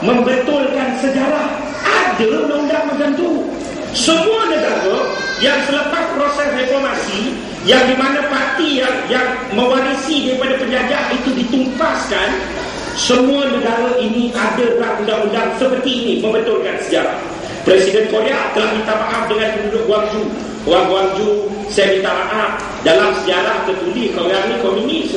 membetulkan sejarah. Ada undang-undang macam tu. Semua negara yang selepas proses reformasi, yang di mana parti yang mewarisi daripada penjajah itu ditumpaskan, semua negara ini ada undang-undang seperti ini membetulkan sejarah. Presiden Korea telah minta maaf dengan penduduk Gwangju. Orang Gwangju, saya minta maaf, dalam sejarah tertulis Korea ni komunis.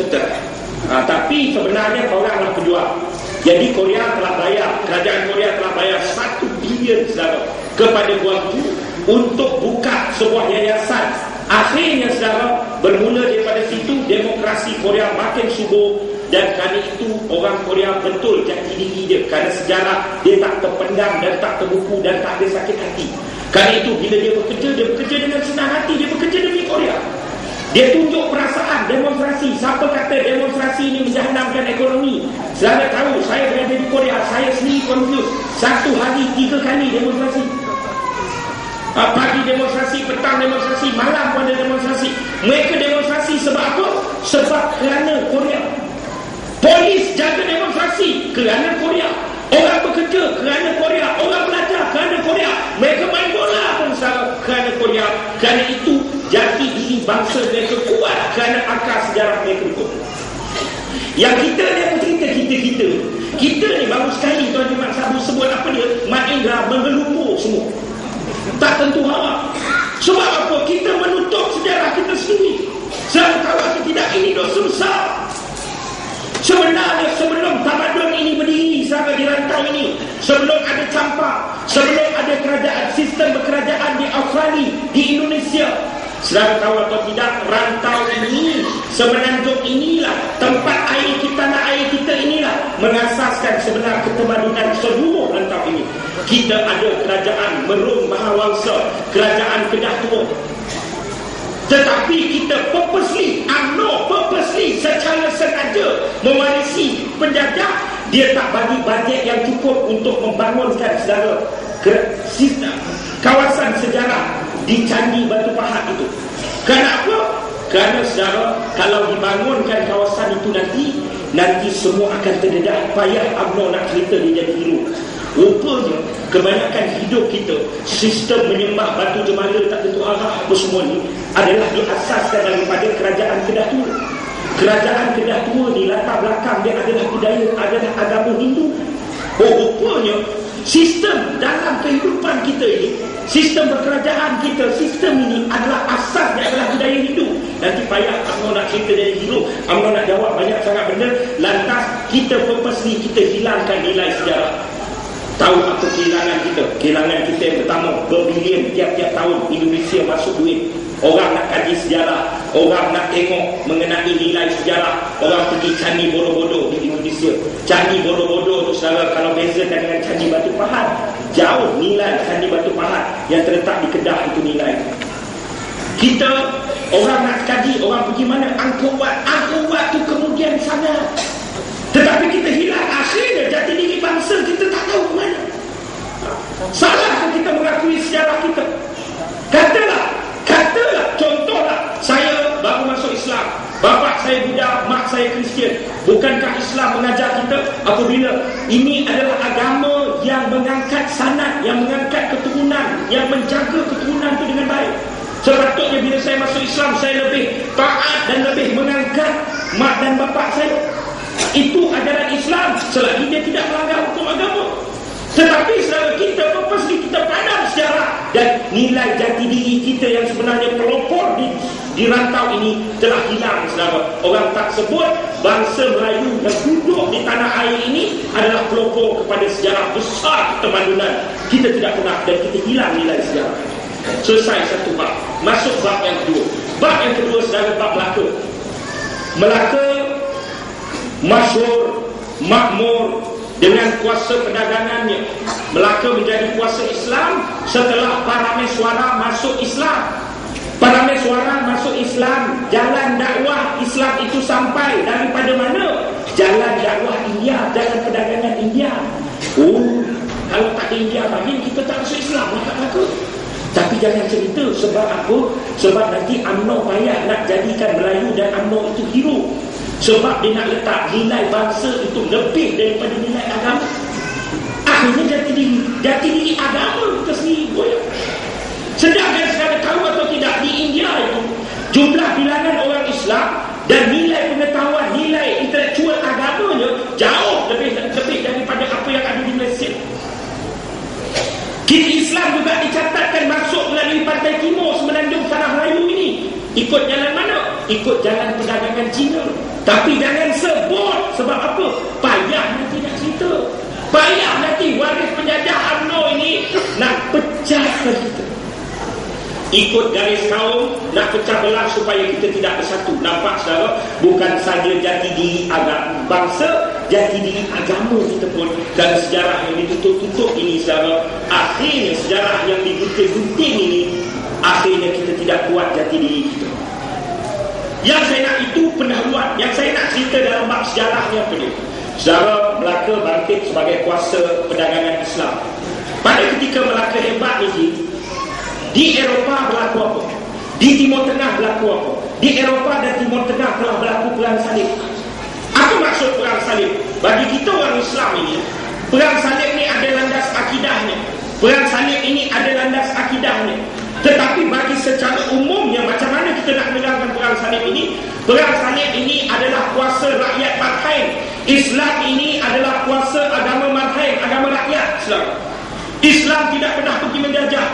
Tapi sebenarnya Korea adalah pejuang. Jadi Korea telah bayar, kerajaan Korea telah bayar 1 bilion saudara kepada Gwangju untuk buka sebuah yayasan. Akhirnya saudara, bermula daripada situ demokrasi Korea makin subur. Dan kerana itu orang Korea betul jati diri dia, kerana sejarah dia tak terpendam dan tak terbuku dan tak ada sakit hati. Kerana itu bila dia bekerja dengan senang hati, dia bekerja demi Korea. Dia tunjuk perasaan, demonstrasi. Siapa kata demonstrasi ini menjahannamkan ekonomi? Saudara tahu, saya berada di Korea, saya sendiri confused. 1 hari 3 kali demonstrasi. Pagi demonstrasi, petang demonstrasi, malam pun ada demonstrasi. Mereka demonstrasi sebab apa? Sebab kerana Korea. Polis jaga demonstrasi kerana Korea. Orang bekerja kerana Korea. Orang belajar kerana Korea. Mereka main bola pun kerana Korea. Kerana itu jati diri bangsa mereka kuat, kerana akar sejarah mereka kuat. Yang kita ni kita ni baru sekali Tuan Jimat Sabu sebut apa dia, Mat Indra menggelupur semua. Tak tentu harap. Sebab apa? Kita menutup sejarah kita sendiri. Saya tahu atau tidak, ini dosa besar. Sebenarnya sebelum tamadun ini berdiri sampai di rantau ini, sebelum ada campak, sebelum ada kerajaan, sistem berkerajaan di Australia, di Indonesia, saudara tahu atau tidak, rantau ini, semenanjung inilah, tempat air kita, tanah air kita inilah mengasaskan sebenar ketamadunan seluruh rantau ini. Kita ada kerajaan Merum Mahawangsa, kerajaan Kedah Tua. Tetapi kita purposely, UMNO purposely secara sengaja mewarisi penjajah. Dia tak bagi bajet yang cukup untuk membangunkan saudara kawasan sejarah di Candi Batu Pahat itu. Kenapa? Kerana saudara, kalau dibangunkan kawasan itu nanti semua akan terdedah. Payah UMNO nak cerita dia jadi hero. Rupanya kebanyakan hidup kita, sistem menyembah batu jemala tak tentu arah apa semua ni adalah diasaskan daripada kerajaan Kedah Tua. Kerajaan Kedah Tua ni latar belakang dia adalah budaya, adalah agama Hindu. Rupanya sistem dalam kehidupan kita ini, sistem berkerajaan kita, sistem ini adalah asasnya adalah budaya Hindu. Nanti payah UMNO nak cerita dari hero, UMNO nak jawab banyak sangat benda, lantas kita purposely kita hilangkan nilai sejarah. Tahu apa kehilangan kita? Kehilangan kita yang pertama, berbilion tiap-tiap tahun Indonesia masuk duit. Orang nak kaji sejarah, orang nak tengok mengenai nilai sejarah, orang pergi Candi Borobudur di Indonesia. Candi Borobudur tu saudara, kalau bezakan dengan Candi Batu Pahat, jauh nilai Candi Batu Pahat yang terletak di Kedah itu nilai. Kita orang nak kaji, orang pergi mana? Angkor Wat tu kemudian sana. Tetapi kita hilang akhirnya jati diri bangsa kita tak tahu ke mana. Salahkah kita mengakui sejarah kita? Katalah, contohlah, saya baru masuk Islam, bapa saya Buddha, mak saya Kristian. Bukankah Islam mengajar kita apabila ini adalah agama yang mengangkat sanad, yang mengangkat keturunan, yang menjaga keturunan itu dengan baik? Sepatutnya bila saya masuk Islam, saya lebih taat dan lebih mengangkat mak dan bapa saya. Itu ajaran Islam selagi dia tidak melanggar hukum agama. Tetapi selama kita purposely kita pandang sejarah dan nilai jati diri kita yang sebenarnya pelopor di rantau ini telah hilang selama. Orang tak sebut bangsa Melayu yang duduk di tanah air ini adalah pelopor kepada sejarah besar ketamadunan. Kita tidak pernah dan kita hilang nilai sejarah. Selesai satu bab. Masuk bab yang kedua. Bab yang kedua saudara, bab Melaka. Melaka masyhur, makmur dengan kuasa perdagangannya. Melaka menjadi kuasa Islam setelah Parameswara masuk Islam. Parameswara masuk Islam, jalan dakwah Islam itu sampai daripada mana? Jalan dakwah India, jalan perdagangan India. Kalau tak ada India bagi kita tak masuk Islam, Melaka. Tapi jangan cerita sebab apa? Sebab nanti UMNO payah nak jadikan Melayu dan UMNO itu hero. Sebab dia nak letak nilai bangsa itu lebih daripada nilai agama. jati diri agama kita sendiri goyah. Sedangkan sekarang tahu atau tidak, di India itu jumlah bilangan orang Islam dan nilai pengetahuan, nilai intelektual agamanya jauh lebih daripada apa yang ada di Malaysia. Kini Islam juga dicatatkan masuk melalui pantai timur semenanjung tanah Melayu ini. Ikut jalan mana? Ikut jalan perdagangan Cina. Tapi jangan sebut. Sebab apa? Payah nanti nak cerita. Payah nanti waris penjajah UMNO ini nak pecahkan kita. Ikut garis kaum, nak pecah belah supaya kita tidak bersatu. Nampak saudara? Bukan saja jati diri agama bangsa, jati diri agama kita pun. Dan sejarah yang ditutup-tutup ini saudara, akhirnya sejarah yang digunting-gunting ini, akhirnya kita tidak kuat jati diri kita. Yang saya nak itu pendahuluan. Yang saya nak cerita dalam bab sejarahnya apa dia? Saudara, Melaka bangkit sebagai kuasa perdagangan Islam. Pada ketika Melaka hebat ni, di Eropah berlaku apa? Di Timur Tengah berlaku apa? Di Eropah dan Timur Tengah telah berlaku perang salib. Apa maksud perang salib? Bagi kita orang Islam ini, perang salib ini ada landas akidahnya. Perang salib ini ada landas akidahnya. Tetapi bagi secara umumnya, macam mana kita nak menerangkan perang salib ini? Perang salib ini adalah kuasa rakyat Madhain. Islam ini adalah kuasa agama Madhain, agama rakyat Islam. Islam tidak pernah pergi menjajah.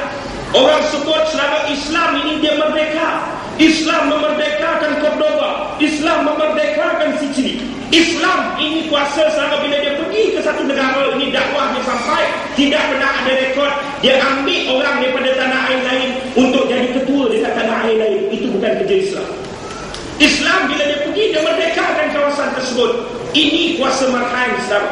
Orang sebut selama Islam ini dia merdeka. Islam memerdekakan Cordoba. Islam memerdekakan Sicily. Islam ini kuasa selama bila dia pergi ke satu negara ini, dakwahnya sampai, tidak pernah ada rekod dia ambil orang daripada tanah air lain untuk jadi ketua dekat tanah air lain. Itu bukan kerja Islam. Islam bila dia pergi, dia merdekakan kawasan tersebut. Ini kuasa Madhain Islam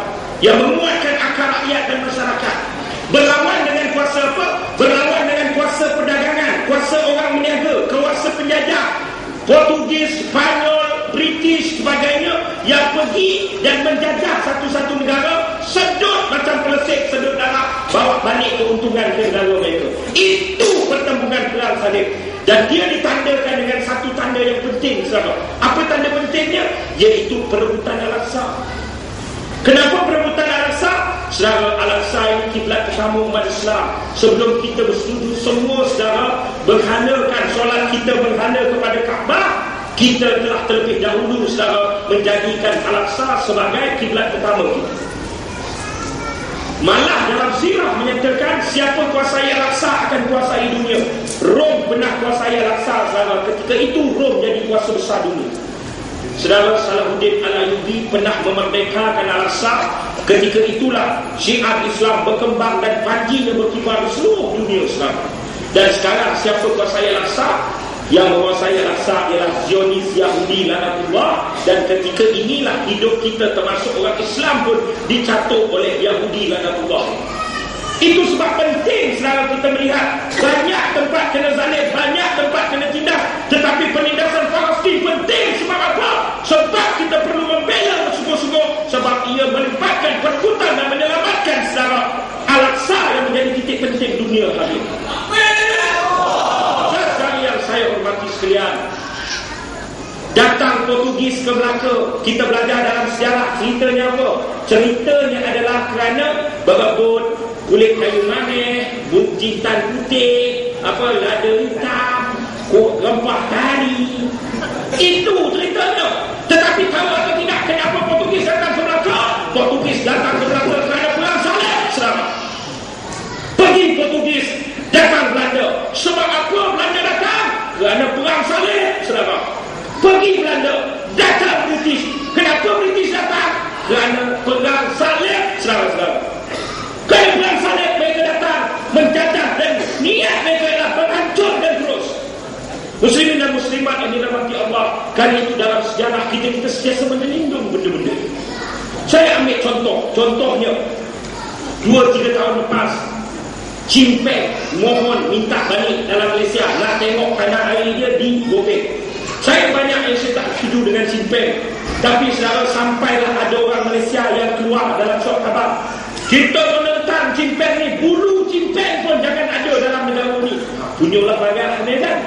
yang menguatkan akal rakyat dan masyarakat. Berlawan dengan kuasa apa? Berlawan dengan kuasa perdagangan, kuasa orang meniaga, kuasa penjajah, Portugis, Spanyol, British, sebagainya, yang pergi dan menjajah satu-satu negara, sedut macam pelesik, sedut darah, bawa balik keuntungan ke negara mereka. Itu pertembungan perang salib. Dan dia ditandakan dengan satu tanda yang penting, saudara. Apa tanda pentingnya? Iaitu perebutan Al-Aqsa. Kenapa perebutan Al-Aqsa? Saudara, Al-Aqsa ini kiblat pertama umat Islam. Sebelum kita bersetuju semua saudara berhalakan solat kita berhala kepada Kaabah, kita telah terlebih dahulu saudara menjadikan Al-Aqsa sebagai kiblat pertama kita. Malah dalam sirah menyatakan siapa kuasai Al-Aqsa akan kuasai dunia. Rom pernah kuasai Al-Aqsa saudara. Ketika itu Rom jadi kuasa besar dunia. Saudara, Salahuddin Al-Ayyubi pernah memerdekakan Al-Aqsa. Ketika itulah syiar Islam berkembang dan panjinya berkibar di seluruh dunia Islam. Dan sekarang siapa kuasai Al-Aqsa? Yang menguasai Al-Aqsa ialah Zionis Yahudi laknatullah. Dan ketika inilah hidup kita termasuk orang Islam pun dicatuk oleh Yahudi laknatullah. Itu sebab penting saudara kita melihat banyak tempat kena zalim, banyak tempat kena tindas, tetapi penindasan Palestin penting. Sebab apa? Sebab kita perlu membela bersungguh-sungguh, sebab ia melibatkan perkutan dan menyelamatkan saudara Al-Aqsa yang menjadi titik penting dunia hari ini. Saudara yang saya hormati sekalian, datang Portugis ke Melaka, kita belajar dalam sejarah. Ceritanya apa? Ceritanya adalah kerana berebut kulit kayu manis, jintan putih, lada hitam, rempah kari. Itu ceritanya. Tetapi tahu atau tidak kenapa Portugis datang ke Melaka? Portugis datang ke Melaka kerana perang salib, saudara. Pergi Portugis datang Belanda. Sebab apa Belanda datang? Kerana perang salib, saudara. Pergi Belanda datang British. Kenapa British datang? Kerana perang salib, saudara-saudara. Kerana perang salib mereka datang menjajah dan niat mereka adalah menghancurkan terus muslimin dan muslimat yang dirahmati Allah. Kerana itu dalam sejarah kita sentiasa menyelindung benda-benda. Saya ambil contohnya 2-3 tahun lepas, Cimpeng mohon minta balik dalam Malaysia, nak tengok tanah air dia di Gobek. Saya banyak yang saya tak setuju dengan Cimpeng, tapi saudara, sampailah ada orang Malaysia yang keluar dalam surat khabar, kita menentang Cimpeng ni, bulu Cimpeng pun jangan ada dalam negara ni. Punyalah bagian ni kan.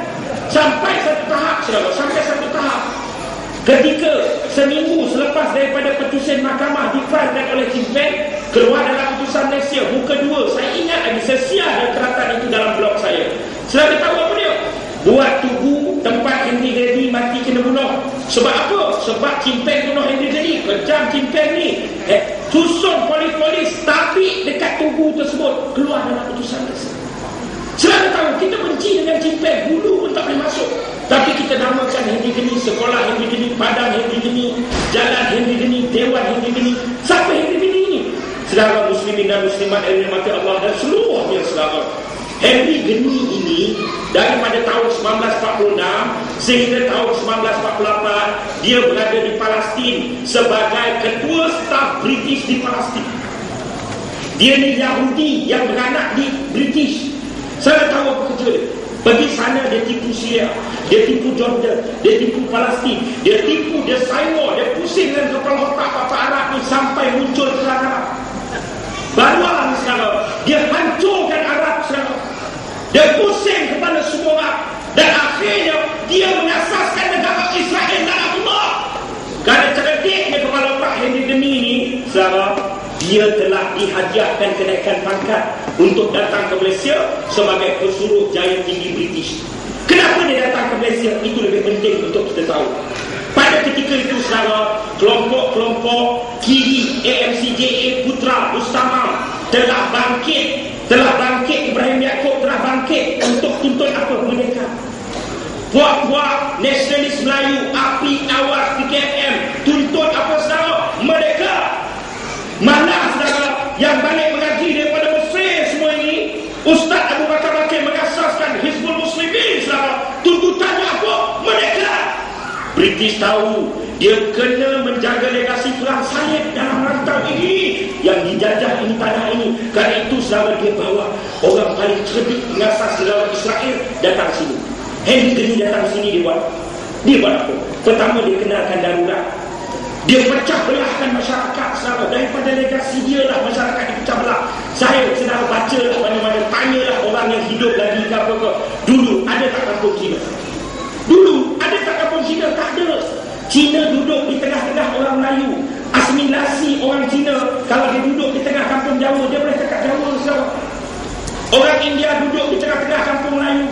Sampai satu tahap saudara, sampai satu tahap ketika seminggu selepas daripada petisi mahkamah difailkan oleh Cimpeng, keluar dalam putusan Malaysia muka 2. Saya ingat Sebab apa? Sebab cimpeng bunuh Henry Geni, kejam cimpeng ni, susun polis-polis, tapi dekat tubuh tersebut keluar dalam putusan tersebut. Selalu tahu kita benci dengan cimpeng, bulu pun tak boleh masuk, tapi kita namakan Henry Geni, sekolah Henry Geni, padang Henry Geni, jalan Henry Geni, dewan Henry Geni. Siapa Henry Geni ni? Saudara muslimin dan muslimat yang dirahmati Allah dan seluruhnya saudara, Henry Geni ini daripada tahun 1946 sehingga tahun 1948 dia berada di Palestin sebagai ketua staf British di Palestin. Dia ni Yahudi yang beranak di British. Saya tahu apa kerja dia. Pergi sana dia tipu Syria, dia tipu Jordan, dia tipu Palestin, dia tipu, dia sayur, dia pusing dengan kepala otak bapa Arab ni sampai muncul perang Arab. Barulah sekarang dia hancurkan Arab sekarang. Dia pusing kepada semua orang, dan akhirnya dia mengasaskan negara Israel dalam Allah. Kerana cerdiknya kepala otak Henry Geni ni, saudara, dia telah dihadiahkan kenaikan pangkat untuk datang ke Malaysia sebagai pesuruh jaya tinggi British. Kenapa dia datang ke Malaysia? Itu lebih penting untuk kita tahu. Pada ketika itu saudara, kelompok-kelompok kiri AMCJA Putra Ustamam telah bangkit, Ibrahim Yaakob telah bangkit untuk tuntut apa? Kemerdekaan. Puak-puak nasionalis Melayu, API, AWAS, PKM tuntut apa saudara? Merdeka. Mana saudara yang balik mengaji daripada Mesir semua ini? Ustaz Abu Bakar Bakir mengasaskan Hizbul Muslimin saudara. Tuntutannya apa? Merdeka. British tahu dia kena menjaga legasi perang salib dalam rantau ini yang dijajah ini tanah ini. Kerana itu saudara dia bawa orang paling cerdik mengasas negara Israel datang sini. Henry Geni datang sini dia buat apa? Pertama dia kenalkan darurat. Dia pecah belahkan masyarakat saudara. Daripada legasi dia lah masyarakat dipecah belah. Saya saudara baca lah mana-mana, tanyalah orang yang hidup lagi ke apa ke. Dulu ada tak kampung Cina? Dulu ada tak kampung Cina? Tak ada. Cina duduk di tengah-tengah orang Melayu. Asimilasi orang Cina, kalau dia duduk di tengah kampung Jawa, dia boleh cakap Jawa saudara. Orang India duduk di tengah-tengah kampung Melayu.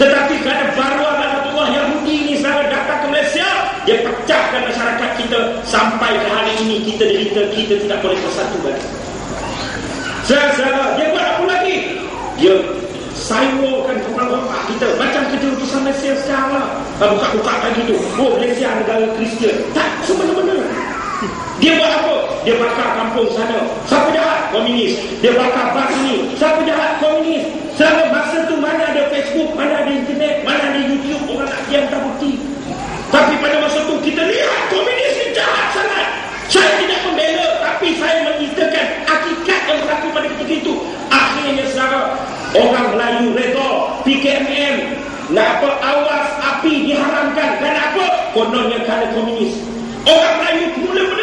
Tetapi kerana baruah Allah Yahudi ini saudara datang ke Malaysia, dia pecahkan masyarakat kita. Sampai ke hari ini kita tidak boleh bersatu lagi. Saudara, dia buat apa lagi? Dia sayurkan kepala otak kita macam kerja utusan Malaysia sekarang lah. Buka-buka lagi tu, Malaysia negara Kristian. Tak, semena-mena. Dia buat apa? Dia bakar kampung sana. Siapa jahat? Komunis. Dia bakar bas ini. Siapa jahat? Komunis. Selama masa tu mana ada Facebook, mana ada internet, mana ada YouTube, orang nak diam tak bukti. Tapi pada masa tu kita lihat komunis ni jahat sangat. Saya tidak membela, tapi saya menceritakan hakikat yang berlaku pada ketika itu. Akhirnya saudara, orang Melayu reda, PKM nak apa, AWAS, API diharamkan. Kerana apa? Kononnya kerana komunis. Orang Melayu mula-mula